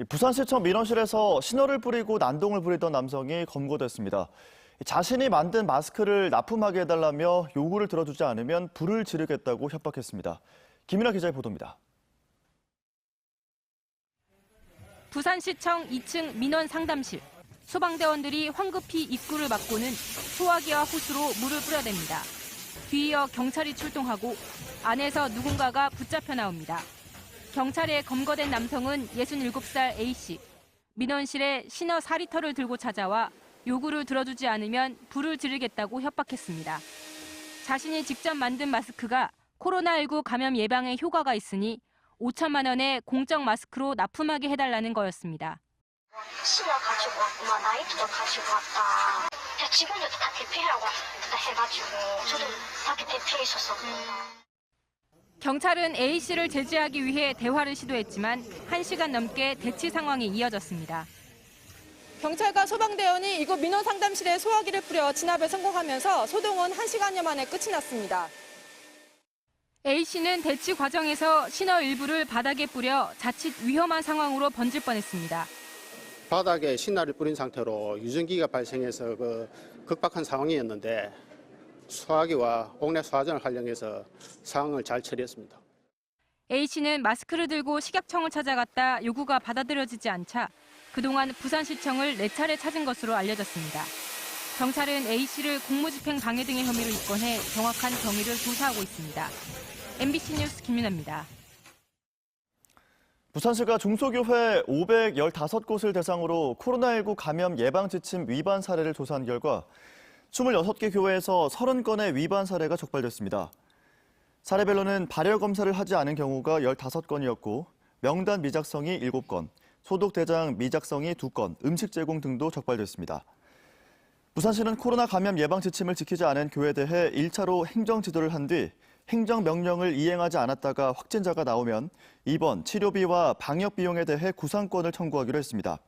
부산시청 민원실에서 신호를 뿌리고 난동을 부리던 남성이 검거됐습니다. 자신이 만든 마스크를 납품하게 해달라며 요구를 들어주지 않으면 불을 지르겠다고 협박했습니다. 김윤아 기자의 보도입니다. 부산시청 2층 민원 상담실. 소방대원들이 황급히 입구를 막고는 소화기와 호스로 물을 뿌려댑니다. 뒤이어 경찰이 출동하고 안에서 누군가가 붙잡혀 나옵니다. 경찰에 검거된 남성은 67살 A씨. 민원실에 신어 4리터를 들고 찾아와 요구를 들어주지 않으면 불을 지르겠다고 협박했습니다. 자신이 직접 만든 마스크가 코로나19 감염 예방에 효과가 있으니 5천만 원의 공적 마스크로 납품하게 해달라는 거였습니다. 신어 가지고 왔고 나이트도 가지고 왔다. 직원들도 다 대피하라고 해가지고 저도 밖에 대피해 있었거든요. 경찰은 A씨를 제지하기 위해 대화를 시도했지만 1시간 넘게 대치 상황이 이어졌습니다. 경찰과 소방대원이 이곳 민원 상담실에 소화기를 뿌려 진압에 성공하면서 소동은 1시간여 만에 끝이 났습니다. A씨는 대치 과정에서 신어 일부를 바닥에 뿌려 자칫 위험한 상황으로 번질 뻔했습니다. 바닥에 신나를 뿌린 상태로 유전기가 발생해서 극박한 상황이었는데 소화기와 옥내 소화전을 활용해서 상황을 잘 처리했습니다. A씨는 마스크를 들고 식약청을 찾아갔다 요구가 받아들여지지 않자 그동안 부산시청을 4차례 찾은 것으로 알려졌습니다. 경찰은 A씨를 공무집행 방해 등의 혐의로 입건해 정확한 경위를 조사하고 있습니다. MBC 뉴스 김윤아입니다. 부산시가 중소교회 515곳을 대상으로 코로나19 감염 예방 지침 위반 사례를 조사한 결과 26개 교회에서 30건의 위반 사례가 적발됐습니다. 사례별로는 발열 검사를 하지 않은 경우가 15건이었고 명단 미작성이 7건, 소독 대장 미작성이 2건, 음식 제공 등도 적발됐습니다. 부산시는 코로나 감염 예방 지침을 지키지 않은 교회에 대해 1차로 행정 지도를 한 뒤 행정명령을 이행하지 않았다가 확진자가 나오면 입원, 치료비와 방역 비용에 대해 구상권을 청구하기로 했습니다.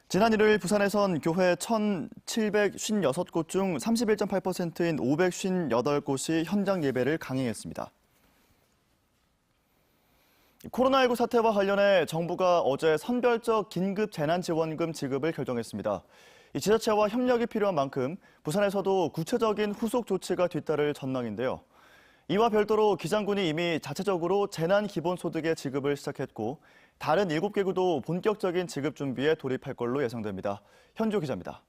지난 1일 부산에선 교회 1,756곳 중 31.8%인 558곳이 현장 예배를 강행했습니다. 코로나19 사태와 관련해 정부가 어제 선별적 긴급 재난지원금 지급을 결정했습니다. 이 지자체와 협력이 필요한 만큼 부산에서도 구체적인 후속 조치가 뒤따를 전망인데요. 이와 별도로 기장군이 이미 자체적으로 재난기본소득의 지급을 시작했고 다른 7개 구도 본격적인 지급 준비에 돌입할 걸로 예상됩니다. 현조 기자입니다.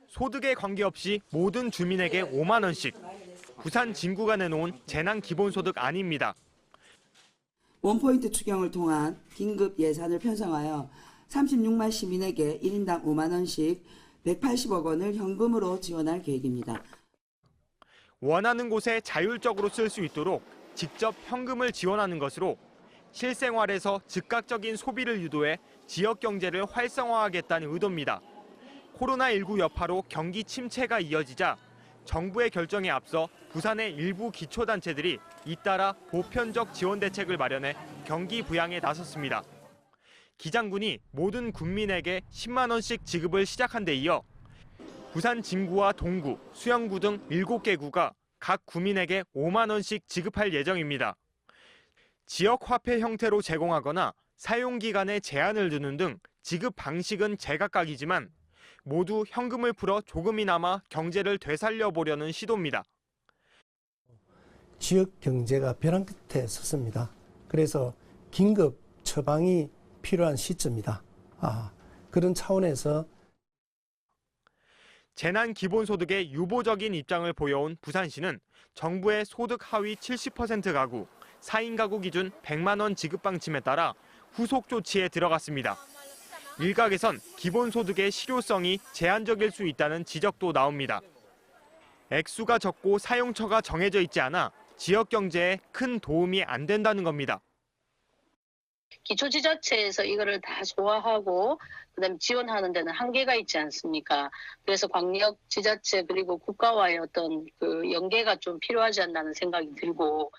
소득에 관계없이 모든 주민에게 5만 원씩. 부산 진구가 내놓은 재난기본소득 안입니다. 원포인트 추경을 통한 긴급 예산을 편성하여 36만 시민에게 1인당 5만 원씩 180억 원을 현금으로 지원할 계획입니다. 원하는 곳에 자율적으로 쓸 수 있도록 직접 현금을 지원하는 것으로 실생활에서 즉각적인 소비를 유도해 지역 경제를 활성화하겠다는 의도입니다. 코로나19 여파로 경기 침체가 이어지자 정부의 결정에 앞서 부산의 일부 기초단체들이 잇따라 보편적 지원 대책을 마련해 경기 부양에 나섰습니다. 기장군이 모든 군민에게 10만 원씩 지급을 시작한 데 이어 부산 진구와 동구, 수영구 등 7개 구가 각 구민에게 5만 원씩 지급할 예정입니다. 지역 화폐 형태로 제공하거나 사용 기간에 제한을 두는 등 지급 방식은 제각각이지만 모두 현금을 풀어 조금이나마 경제를 되살려 보려는 시도입니다. 지역 경제가 벼랑 끝에 섰습니다. 그래서 긴급 처방이 필요한 시점이다. 그런 차원에서 재난기본소득의 유보적인 입장을 보여온 부산시는 정부의 소득 하위 70% 가구, 4인 가구 기준 100만 원 지급 방침에 따라 후속 조치에 들어갔습니다. 일각에선 기본소득의 실효성이 제한적일 수 있다는 지적도 나옵니다. 액수가 적고 사용처가 정해져 있지 않아 지역 경제에 큰 도움이 안 된다는 겁니다. 기초지자체에서 이거를 다 소화하고 그다음에 지원하는 데는 한계가 있지 않습니까? 그래서 광역지자체 그리고 국가와의 어떤 그 연계가 좀 필요하지 않나는 생각이 들고.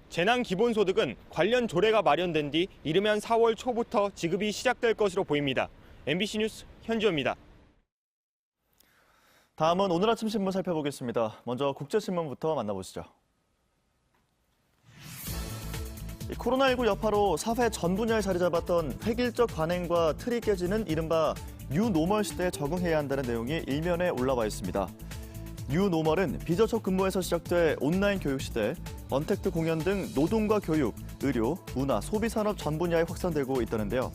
재난기본소득은 관련 조례가 마련된 뒤 이르면 4월 초부터 지급이 시작될 것으로 보입니다. MBC 뉴스 현주호입니다. 다음은 오늘 아침 신문 살펴보겠습니다. 먼저 국제신문부터 만나보시죠. 코로나19 여파로 사회 전 분야에 자리 잡았던 획일적 관행과 틀이 깨지는 이른바 뉴노멀 시대에 적응해야 한다는 내용이 일면에 올라와 있습니다. 뉴노멀은 비접촉 근무에서 시작돼 온라인 교육 시대, 언택트 공연 등 노동과 교육, 의료, 문화, 소비 산업 전 분야에 확산되고 있다는데요.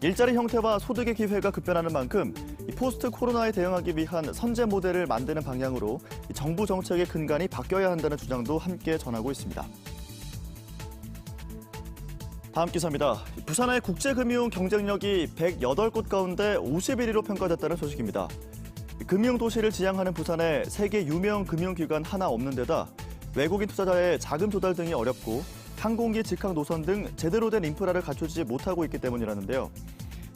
일자리 형태와 소득의 기회가 급변하는 만큼 포스트 코로나에 대응하기 위한 선제 모델을 만드는 방향으로 정부 정책의 근간이 바뀌어야 한다는 주장도 함께 전하고 있습니다. 다음 기사입니다. 부산의 국제금융 경쟁력이 108곳 가운데 51위로 평가됐다는 소식입니다. 금융도시를 지향하는 부산에 세계 유명 금융기관 하나 없는 데다 외국인 투자자의 자금 조달 등이 어렵고 항공기 직항 노선 등 제대로 된 인프라를 갖추지 못하고 있기 때문이라는데요.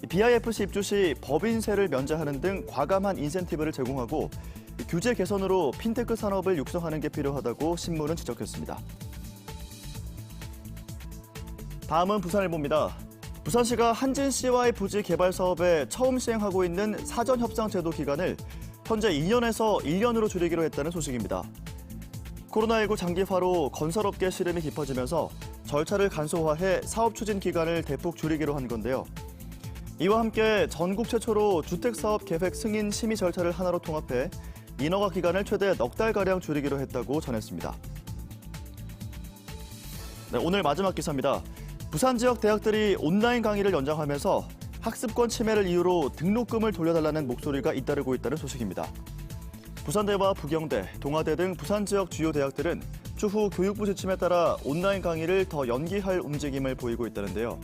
BIFC 입주 시 법인세를 면제하는 등 과감한 인센티브를 제공하고 규제 개선으로 핀테크 산업을 육성하는 게 필요하다고 신문은 지적했습니다. 다음은 부산일보입니다. 부산시가 한진시와의 부지 개발 사업에 처음 시행하고 있는 사전협상제도 기간을 현재 2년에서 1년으로 줄이기로 했다는 소식입니다. 코로나19 장기화로 건설업계 시름이 깊어지면서 절차를 간소화해 사업 추진 기간을 대폭 줄이기로 한 건데요. 이와 함께 전국 최초로 주택사업 계획 승인 심의 절차를 하나로 통합해 인허가 기간을 최대 넉 달가량 줄이기로 했다고 전했습니다. 네, 오늘 마지막 기사입니다. 부산 지역 대학들이 온라인 강의를 연장하면서 학습권 침해를 이유로 등록금을 돌려달라는 목소리가 잇따르고 있다는 소식입니다. 부산대와 부경대, 동아대 등 부산 지역 주요 대학들은 추후 교육부 지침에 따라 온라인 강의를 더 연기할 움직임을 보이고 있다는데요.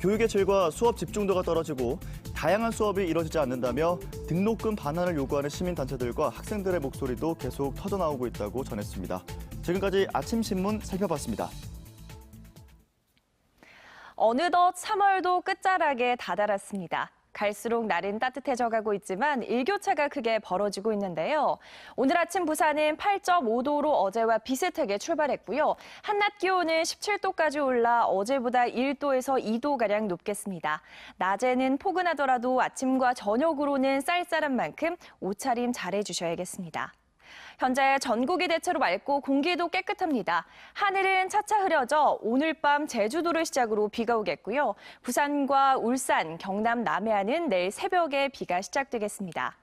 교육의 질과 수업 집중도가 떨어지고 다양한 수업이 이뤄지지 않는다며 등록금 반환을 요구하는 시민단체들과 학생들의 목소리도 계속 터져나오고 있다고 전했습니다. 지금까지 아침신문 살펴봤습니다. 어느덧 3월도 끝자락에 다다랐습니다. 갈수록 날은 따뜻해져가고 있지만 일교차가 크게 벌어지고 있는데요. 오늘 아침 부산은 8.5도로 어제와 비슷하게 출발했고요. 한낮 기온은 17도까지 올라 어제보다 1도에서 2도가량 높겠습니다. 낮에는 포근하더라도 아침과 저녁으로는 쌀쌀한 만큼 옷차림 잘해주셔야겠습니다. 현재 전국이 대체로 맑고 공기도 깨끗합니다. 하늘은 차차 흐려져 오늘 밤 제주도를 시작으로 비가 오겠고요. 부산과 울산, 경남 남해안은 내일 새벽에 비가 시작되겠습니다.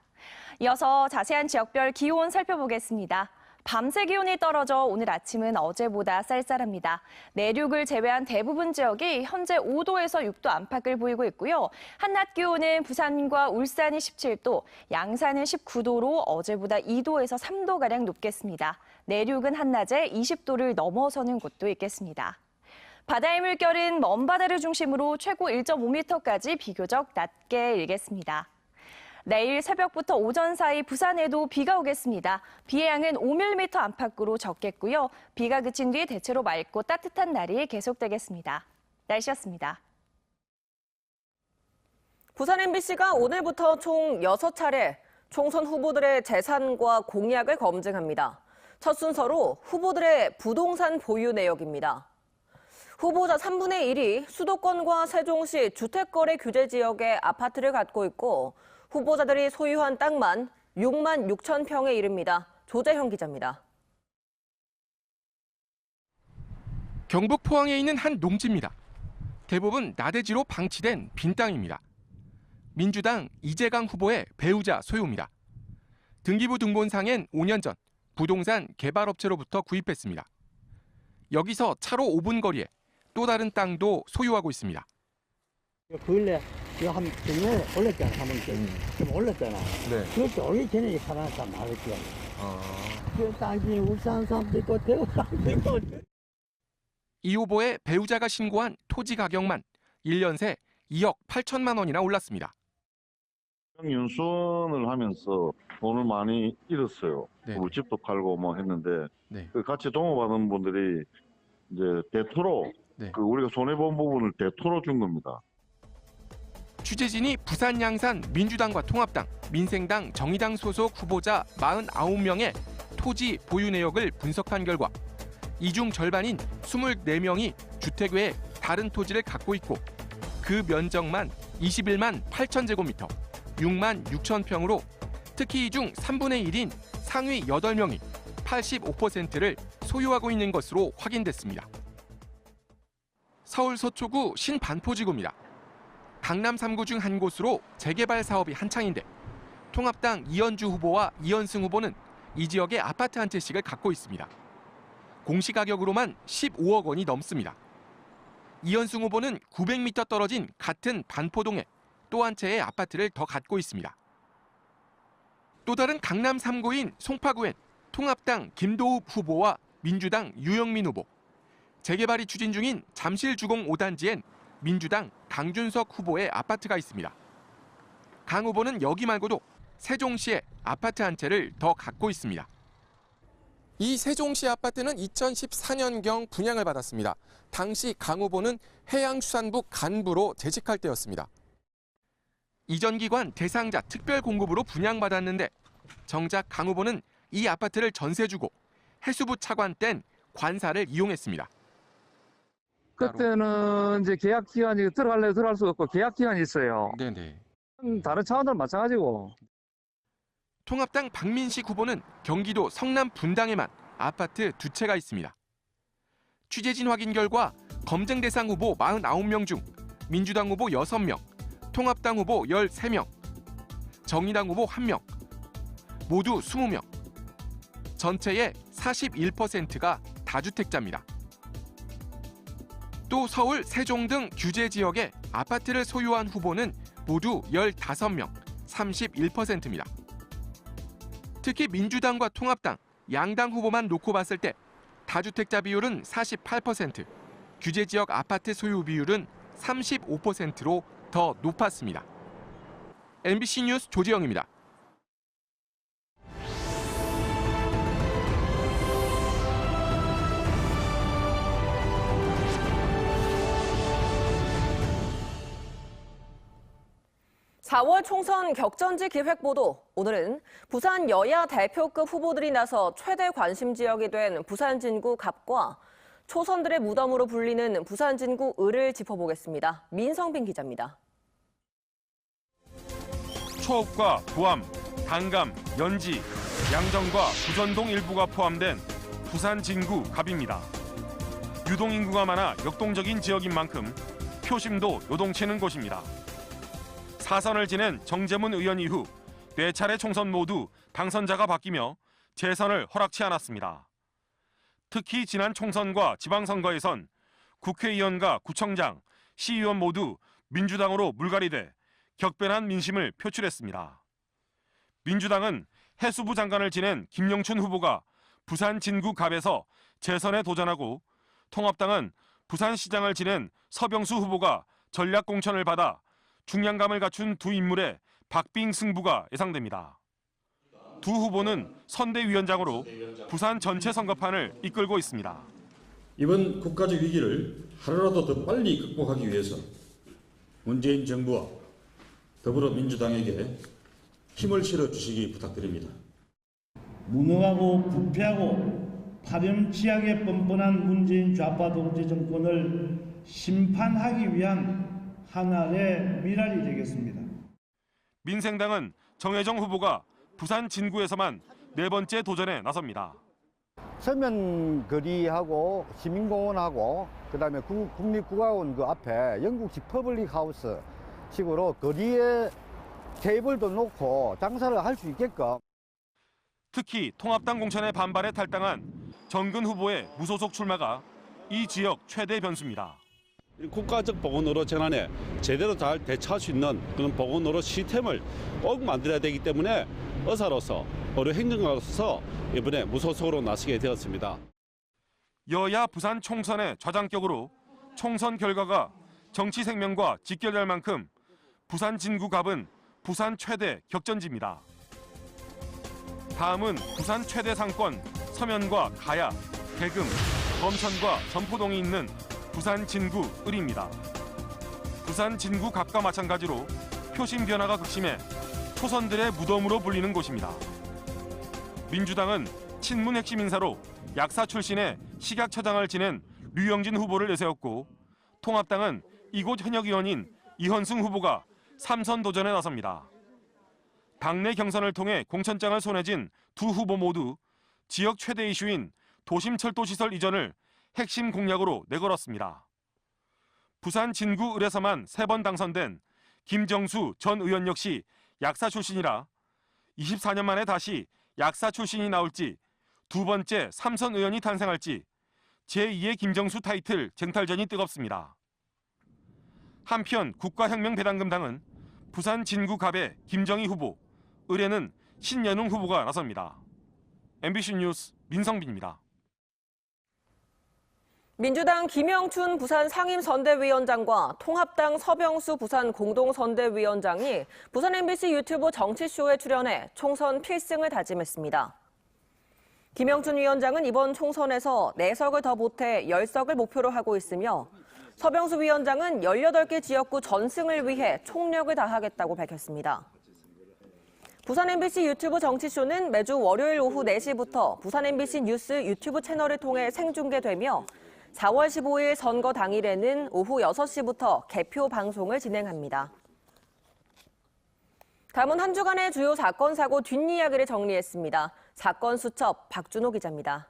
이어서 자세한 지역별 기온 살펴보겠습니다. 밤새 기온이 떨어져 오늘 아침은 어제보다 쌀쌀합니다. 내륙을 제외한 대부분 지역이 현재 5도에서 6도 안팎을 보이고 있고요. 한낮 기온은 부산과 울산이 17도, 양산은 19도로 어제보다 2도에서 3도가량 높겠습니다. 내륙은 한낮에 20도를 넘어서는 곳도 있겠습니다. 바다의 물결은 먼 바다를 중심으로 최고 1.5m까지 비교적 낮게 일겠습니다. 내일 새벽부터 오전 사이 부산에도 비가 오겠습니다. 비의 양은 5mm 안팎으로 적겠고요. 비가 그친 뒤 대체로 맑고 따뜻한 날이 계속되겠습니다. 날씨였습니다. 부산 MBC가 오늘부터 총 6차례 총선 후보들의 재산과 공약을 검증합니다. 첫 순서로 후보들의 부동산 보유 내역입니다. 후보자 3분의 1이 수도권과 세종시 주택거래 규제 지역에 아파트를 갖고 있고 후보자들이 소유한 땅만 6만 6천 평에 이릅니다. 조재형 기자입니다. 경북 포항에 있는 한 농지입니다. 대부분 나대지로 방치된 빈 땅입니다. 민주당 이재강 후보의 배우자 소유입니다. 등기부 등본상엔 5년 전 부동산 개발업체로부터 구입했습니다. 여기서 차로 5분 거리에 또 다른 땅도 소유하고 있습니다. 근래 이거 한 정년에 올렸잖아, 좀 올렸잖아. 네. 그것도 올리 전에 살아났단 말이지. 그 땅이 울산 사람도 있고 대구 사람도 있고. 이 후보의 배우자가 신고한 토지 가격만 1년 새 2억 8천만 원이나 올랐습니다. 연수원을 하면서 돈을 많이 잃었어요. 네. 집도 팔고 뭐 했는데 네. 그 같이 동업하는 분들이 이제 대토로 네. 그 우리가 손해본 부분을 대토로 준 겁니다. 취재진이 부산 양산 민주당과 통합당, 민생당, 정의당 소속 후보자 49명의 토지 보유 내역을 분석한 결과 이 중 절반인 24명이 주택 외에 다른 토지를 갖고 있고 그 면적만 21만 8천 제곱미터, 6만 6천 평으로 특히 이 중 3분의 1인 상위 8명이 85%를 소유하고 있는 것으로 확인됐습니다. 서울 서초구 신반포지구입니다. 강남 3구 중 한 곳으로 재개발 사업이 한창인데 통합당 이현주 후보와 이현승 후보는 이 지역에 아파트 한 채씩을 갖고 있습니다. 공시가격으로만 15억 원이 넘습니다. 이현승 후보는 900m 떨어진 같은 반포동에 또 한 채의 아파트를 더 갖고 있습니다. 또 다른 강남 3구인 송파구엔 통합당 김도읍 후보와 민주당 유영민 후보, 재개발이 추진 중인 잠실주공 5단지엔 민주당 강준석 후보의 아파트가 있습니다. 강 후보는 여기 말고도 세종시에 아파트 한 채를 더 갖고 있습니다. 이 세종시 아파트는 2014년경 분양을 받았습니다. 당시 강 후보는 해양수산부 간부로 재직할 때였습니다. 이전 기관 대상자 특별 공급으로 분양받았는데 정작 강 후보는 이 아파트를 전세 주고 해수부 차관 땐 관사를 이용했습니다. 그때는 이제 계약 기간이 들어가려고 들어갈 수가 없고 계약 기간이 있어요. 네네. 다른 차원들 마찬가지고. 통합당 박민식 후보는 경기도 성남 분당에만 아파트 2채가 있습니다. 취재진 확인 결과 검증 대상 후보 49명 중 민주당 후보 6명, 통합당 후보 13명, 정의당 후보 1명, 모두 20명. 전체의 41%가 다주택자입니다. 또 서울, 세종 등 규제 지역에 아파트를 소유한 후보는 모두 15명, 31%입니다. 특히 민주당과 통합당, 양당 후보만 놓고 봤을 때 다주택자 비율은 48%, 규제 지역 아파트 소유 비율은 35%로 더 높았습니다. MBC 뉴스 조지영입니다. (4월) 총선 격전지 기획보도. 오늘은 부산 여야 대표급 후보들이 나서 최대 관심 지역이 된 부산 진구 갑과 초선들의 무덤으로 불리는 부산 진구 을을 짚어보겠습니다. 민성빈 기자입니다. 초읍과 부암, 당감, 연지, 양정과 부전동 일부가 포함된 부산 진구 갑입니다. 유동인구가 많아 역동적인 지역인 만큼 표심도 요동치는 곳입니다. 4선을 지낸 정재문 의원 이후 4차례 총선 모두 당선자가 바뀌며 재선을 허락치 않았습니다. 특히 지난 총선과 지방선거에선 국회의원과 구청장, 시의원 모두 민주당으로 물갈이돼 격변한 민심을 표출했습니다. 민주당은 해수부 장관을 지낸 김영춘 후보가 부산 진구 갑에서 재선에 도전하고 통합당은 부산시장을 지낸 서병수 후보가 전략공천을 받아 중량감을 갖춘 두 인물의 박빙 승부가 예상됩니다. 두 후보는 선대위원장으로 부산 전체 선거판을 이끌고 있습니다. 이번 국가적 위기를 하루라도 더 빨리 극복하기 위해서 문재인 정부와 더불어민주당에게 힘을 실어주시기 부탁드립니다. 무능하고 부패하고 파렴치하게 뻔뻔한 문재인 좌파 독재 정권을 심판하기 위한 하나의 미랄이 되겠습니다. 민생당은 정혜정 후보가 부산 진구에서만 4번째 도전에 나섭니다. 서면거리하고 시민공원하고 그다음에 국립국가원 그 앞에 영국식 퍼블릭 하우스 식으로 거리에 테이블도 놓고 장사를 할 수 있게끔. 특히 통합당 공천에 반발해 탈당한 정근 후보의 무소속 출마가 이 지역 최대 변수입니다. 국가적 보건의료 재난에 제대로 잘 대처할 수 있는 그런 보건의료 시스템을 꼭 만들어야 되기 때문에 의사로서 의료행정가로서 이번에 무소속으로 나서게 되었습니다. 여야 부산 총선의 좌장격으로 총선 결과가 정치 생명과 직결될 만큼 부산 진구 갑은 부산 최대 격전지입니다. 다음은 부산 최대 상권 서면과 가야, 대금, 범천과 전포동이 있는 부산 진구 을입니다. 부산 진구 갑과 마찬가지로 표심 변화가 극심해 초선들의 무덤으로 불리는 곳입니다. 민주당은 친문 핵심 인사로 약사 출신의 식약처장을 지낸 류영진 후보를 내세웠고 통합당은 이곳 현역 의원인 이현승 후보가 3선 도전에 나섭니다. 당내 경선을 통해 공천장을 손에 쥔 두 후보 모두 지역 최대 이슈인 도심 철도시설 이전을 핵심 공약으로 내걸었습니다. 부산 진구 을에서만 3번 당선된 김정수 전 의원 역시 약사 출신이라 24년 만에 다시 약사 출신이 나올지 두 번째 삼선 의원이 탄생할지 제2의 김정수 타이틀 쟁탈전이 뜨겁습니다. 한편 국가혁명대당금당은 부산 진구 갑의 김정희 후보, 을에는 신연웅 후보가 나섭니다. MBC 뉴스 민성빈입니다. 민주당 김영춘 부산 상임선대위원장과 통합당 서병수 부산 공동선대위원장이 부산 MBC 유튜브 정치쇼에 출연해 총선 필승을 다짐했습니다. 김영춘 위원장은 이번 총선에서 4석을 더 보태 10석을 목표로 하고 있으며 서병수 위원장은 18개 지역구 전승을 위해 총력을 다하겠다고 밝혔습니다. 부산 MBC 유튜브 정치쇼는 매주 월요일 오후 4시부터 부산 MBC 뉴스 유튜브 채널을 통해 생중계되며 4월 15일 선거 당일에는 오후 6시부터 개표 방송을 진행합니다. 다음은 한 주간의 주요 사건, 사고 뒷이야기를 정리했습니다. 사건 수첩 박준호 기자입니다.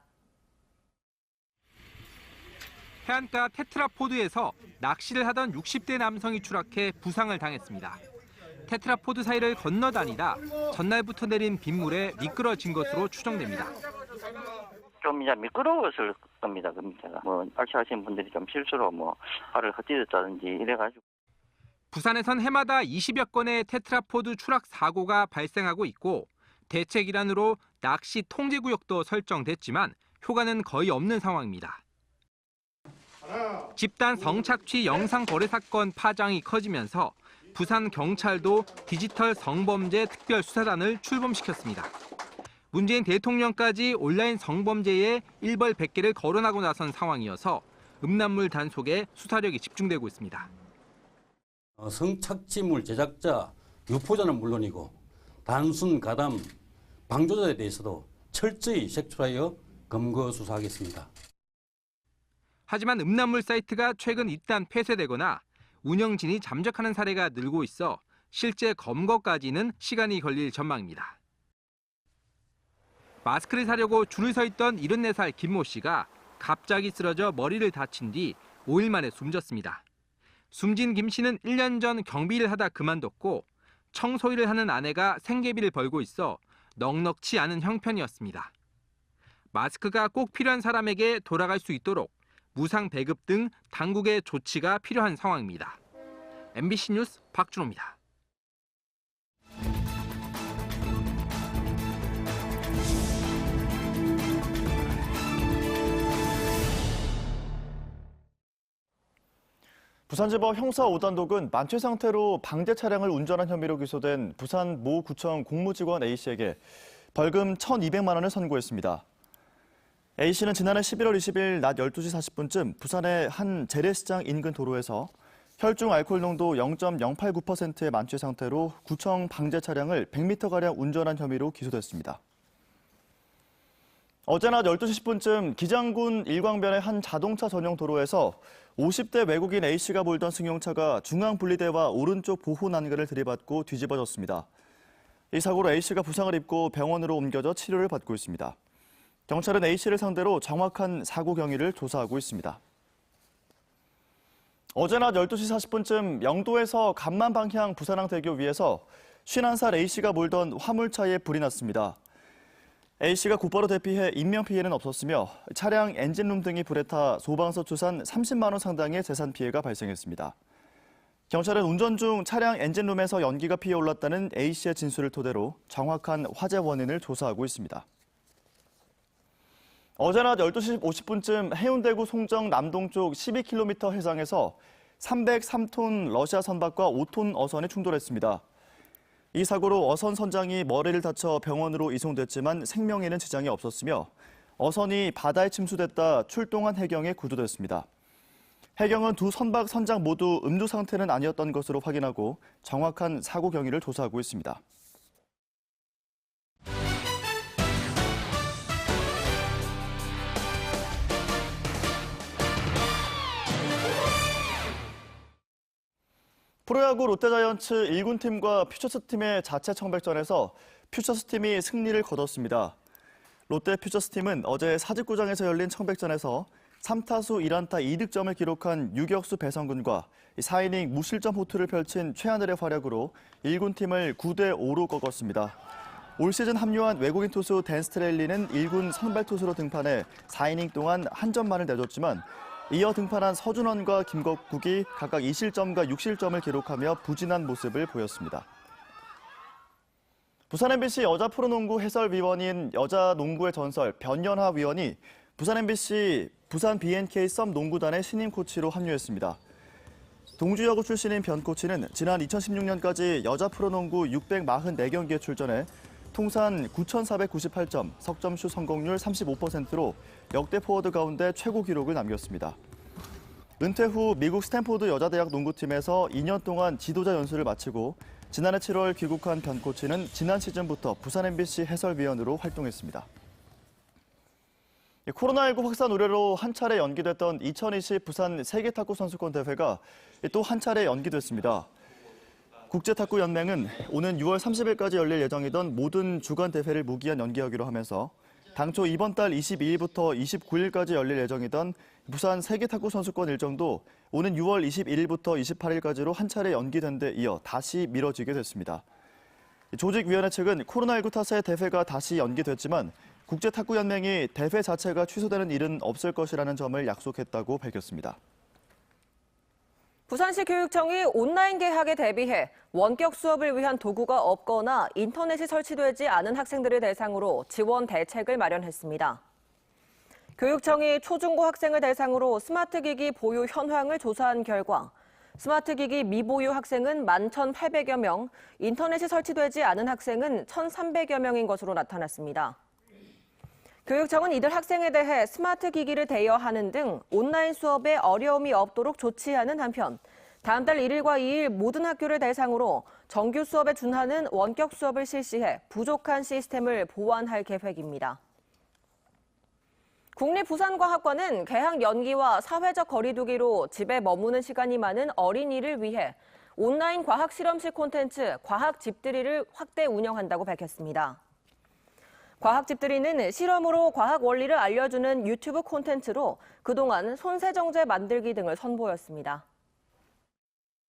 해안가 테트라포드에서 낚시를 하던 60대 남성이 추락해 부상을 당했습니다. 테트라포드 사이를 건너다니다 전날부터 내린 빗물에 미끄러진 것으로 추정됩니다. 좀 이제 미끄러웠을 겁니다. 뭐 낚시하시는 분들이 좀 실수로 발을 헛디뎠다든지 이래가지고. 부산에선 해마다 20여 건의 테트라포드 추락 사고가 발생하고 있고 대책 일환으로 낚시 통제구역도 설정됐지만 효과는 거의 없는 상황입니다. 집단 성착취 영상 거래 사건 파장이 커지면서 부산 경찰도 디지털 성범죄 특별수사단을 출범시켰습니다. 문재인 대통령까지 온라인 성범죄에 일벌백계를 거론하고 나선 상황이어서 음란물 단속에 수사력이 집중되고 있습니다. 성착취물 제작자, 유포자는 물론이고 단순 가담, 방조자에 대해서도 철저히 색출하여 검거 수사하겠습니다. 하지만 음란물 사이트가 최근 잇단 폐쇄되거나 운영진이 잠적하는 사례가 늘고 있어 실제 검거까지는 시간이 걸릴 전망입니다. 마스크를 사려고 줄을 서 있던 74살 김모 씨가 갑자기 쓰러져 머리를 다친 뒤 5일 만에 숨졌습니다. 숨진 김 씨는 1년 전 경비를 하다 그만뒀고 청소일을 하는 아내가 생계비를 벌고 있어 넉넉치 않은 형편이었습니다. 마스크가 꼭 필요한 사람에게 돌아갈 수 있도록 무상 배급 등 당국의 조치가 필요한 상황입니다. MBC 뉴스 박준호입니다. 부산지법 형사 5단독은 만취 상태로 방제 차량을 운전한 혐의로 기소된 부산 모 구청 공무직원 A씨에게 벌금 1,200만 원을 선고했습니다. A씨는 지난해 11월 20일 낮 12시 40분쯤 부산의 한 재래시장 인근 도로에서 혈중 알코올 농도 0.089%의 만취 상태로 구청 방제 차량을 100m가량 운전한 혐의로 기소됐습니다. 어제 낮 12시 10분쯤 기장군 일광변의 한 자동차 전용 도로에서 50대 외국인 A씨가 몰던 승용차가 중앙분리대와 오른쪽 보호 난간을 들이받고 뒤집어졌습니다. 이 사고로 A씨가 부상을 입고 병원으로 옮겨져 치료를 받고 있습니다. 경찰은 A씨를 상대로 정확한 사고 경위를 조사하고 있습니다. 어제 낮 12시 40분쯤 영도에서 간만 방향 부산항대교 위에서 51살 A씨가 몰던 화물차에 불이 났습니다. A씨가 곧바로 대피해 인명피해는 없었으며 차량 엔진룸 등이 불에 타 소방서 추산 30만 원 상당의 재산 피해가 발생했습니다. 경찰은 운전 중 차량 엔진룸에서 연기가 피어올랐다는 A씨의 진술을 토대로 정확한 화재 원인을 조사하고 있습니다. 어제 낮 12시 50분쯤 해운대구 송정 남동쪽 12km 해상에서 303톤 러시아 선박과 5톤 어선이 충돌했습니다. 이 사고로 어선 선장이 머리를 다쳐 병원으로 이송됐지만 생명에는 지장이 없었으며 어선이 바다에 침수됐다 출동한 해경에 구조됐습니다. 해경은 두 선박 선장 모두 음주 상태는 아니었던 것으로 확인하고 정확한 사고 경위를 조사하고 있습니다. 프로야구 롯데자이언츠 1군팀과 퓨처스팀의 자체 청백전에서 퓨처스팀이 승리를 거뒀습니다. 롯데 퓨처스팀은 어제 사직구장에서 열린 청백전에서 3타수 1안타 2득점을 기록한 유격수 배성근과 4이닝 무실점 호투를 펼친 최하늘의 활약으로 1군 팀을 9대5로 꺾었습니다. 올 시즌 합류한 외국인 투수 댄 스트레일리는 1군 선발 투수로 등판해 4이닝 동안 한 점만을 내줬지만 이어 등판한 서준원과 김덕국이 각각 2실점과 6실점을 기록하며 부진한 모습을 보였습니다. 부산 MBC 여자 프로농구 해설위원인 여자 농구의 전설 변연하 위원이 부산 MBC 부산 BNK 썸 농구단의 신임 코치로 합류했습니다. 동주여고 출신인 변 코치는 지난 2016년까지 여자 프로농구 644경기에 출전해 통산 9,498점, 석점슛 성공률 35%로 역대 포워드 가운데 최고 기록을 남겼습니다. 은퇴 후 미국 스탠포드 여자대학 농구팀에서 2년 동안 지도자 연수를 마치고 지난해 7월 귀국한 변 코치는 지난 시즌부터 부산 MBC 해설위원으로 활동했습니다. 코로나19 확산 우려로 한 차례 연기됐던 2020 부산 세계탁구 선수권 대회가 또 한 차례 연기됐습니다. 국제탁구연맹은 오는 6월 30일까지 열릴 예정이던 모든 주간 대회를 무기한 연기하기로 하면서 당초 이번 달 22일부터 29일까지 열릴 예정이던 부산 세계탁구 선수권 일정도 오는 6월 21일부터 28일까지로 한 차례 연기된 데 이어 다시 미뤄지게 됐습니다. 조직위원회 측은 코로나19 탓에 대회가 다시 연기됐지만 국제탁구연맹이 대회 자체가 취소되는 일은 없을 것이라는 점을 약속했다고 밝혔습니다. 부산시 교육청이 온라인 개학에 대비해 원격 수업을 위한 도구가 없거나 인터넷이 설치되지 않은 학생들을 대상으로 지원 대책을 마련했습니다. 교육청이 초중고 학생을 대상으로 스마트기기 보유 현황을 조사한 결과 스마트기기 미보유 학생은 11,800여 명, 인터넷이 설치되지 않은 학생은 1,300여 명인 것으로 나타났습니다. 교육청은 이들 학생에 대해 스마트기기를 대여하는 등 온라인 수업에 어려움이 없도록 조치하는 한편 다음 달 1일과 2일 모든 학교를 대상으로 정규 수업에 준하는 원격 수업을 실시해 부족한 시스템을 보완할 계획입니다. 국립부산과학관은 개학 연기와 사회적 거리 두기로 집에 머무는 시간이 많은 어린이를 위해 온라인 과학 실험실 콘텐츠 과학집들이를 확대 운영한다고 밝혔습니다. 과학집들이는 실험으로 과학 원리를 알려주는 유튜브 콘텐츠로 그동안 손세정제 만들기 등을 선보였습니다.